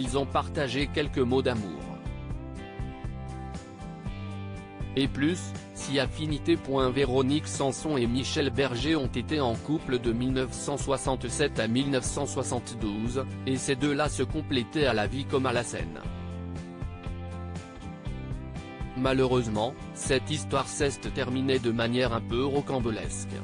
ils ont partagé quelques mots d'amour. Et plus, si affinité. Véronique Sanson et Michel Berger ont été en couple de 1967 à 1972, et ces deux-là se complétaient à la vie comme à la scène. Malheureusement, cette histoire s'est terminée de manière un peu rocambolesque.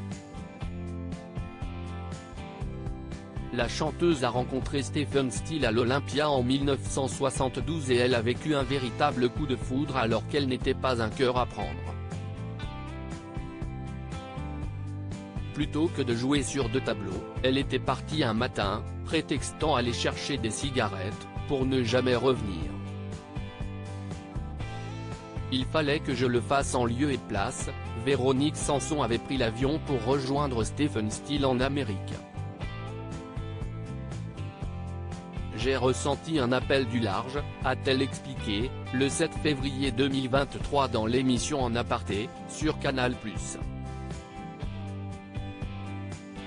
La chanteuse a rencontré Stephen Stills à l'Olympia en 1972 et elle a vécu un véritable coup de foudre alors qu'elle n'était pas un cœur à prendre. Plutôt que de jouer sur deux tableaux, elle était partie un matin, prétextant aller chercher des cigarettes, pour ne jamais revenir. Il fallait que je le fasse en lieu et place, Véronique Sanson avait pris l'avion pour rejoindre Stephen Stills en Amérique. J'ai ressenti un appel du large, a-t-elle expliqué, le 7 février 2023 dans l'émission En Aparté, sur Canal+.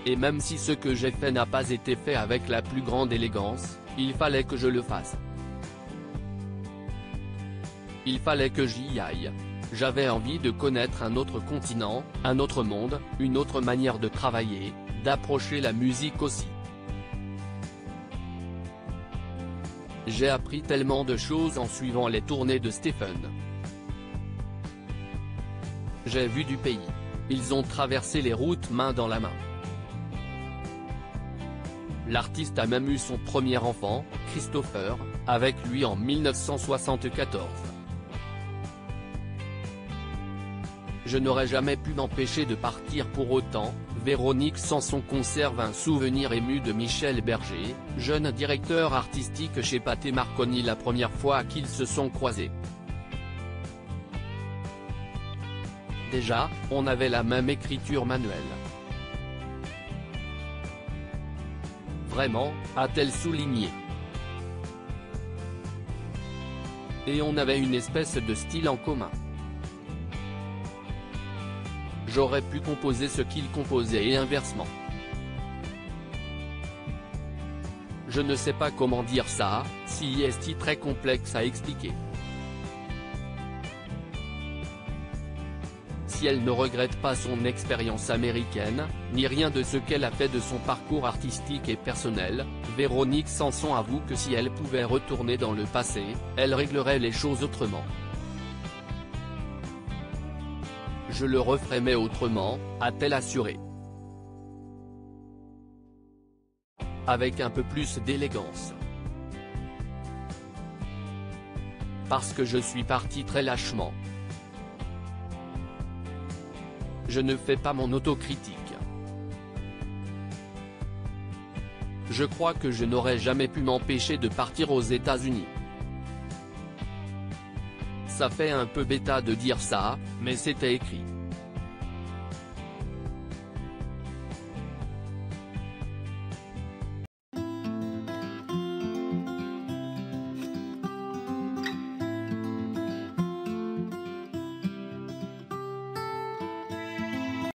Et même si ce que j'ai fait n'a pas été fait avec la plus grande élégance, il fallait que je le fasse. Il fallait que j'y aille. J'avais envie de connaître un autre continent, un autre monde, une autre manière de travailler, d'approcher la musique aussi. J'ai appris tellement de choses en suivant les tournées de Stephen. J'ai vu du pays. Ils ont traversé les routes main dans la main. L'artiste a même eu son premier enfant, Christopher, avec lui en 1974. Je n'aurais jamais pu m'empêcher de partir pour autant. Véronique Sanson conserve un souvenir ému de Michel Berger, jeune directeur artistique chez Pathé Marconi la première fois qu'ils se sont croisés. Déjà, on avait la même écriture manuelle. Vraiment, a-t-elle souligné. Et on avait une espèce de style en commun. J'aurais pu composer ce qu'il composait et inversement. Je ne sais pas comment dire ça, si est très complexe à expliquer. Si elle ne regrette pas son expérience américaine, ni rien de ce qu'elle a fait de son parcours artistique et personnel, Véronique Sanson avoue que si elle pouvait retourner dans le passé, elle réglerait les choses autrement. Je le referais mais autrement, a-t-elle assuré. Avec un peu plus d'élégance. Parce que je suis parti très lâchement. Je ne fais pas mon autocritique. Je crois que je n'aurais jamais pu m'empêcher de partir aux États-Unis. Ça fait un peu bêta de dire ça, mais c'était écrit.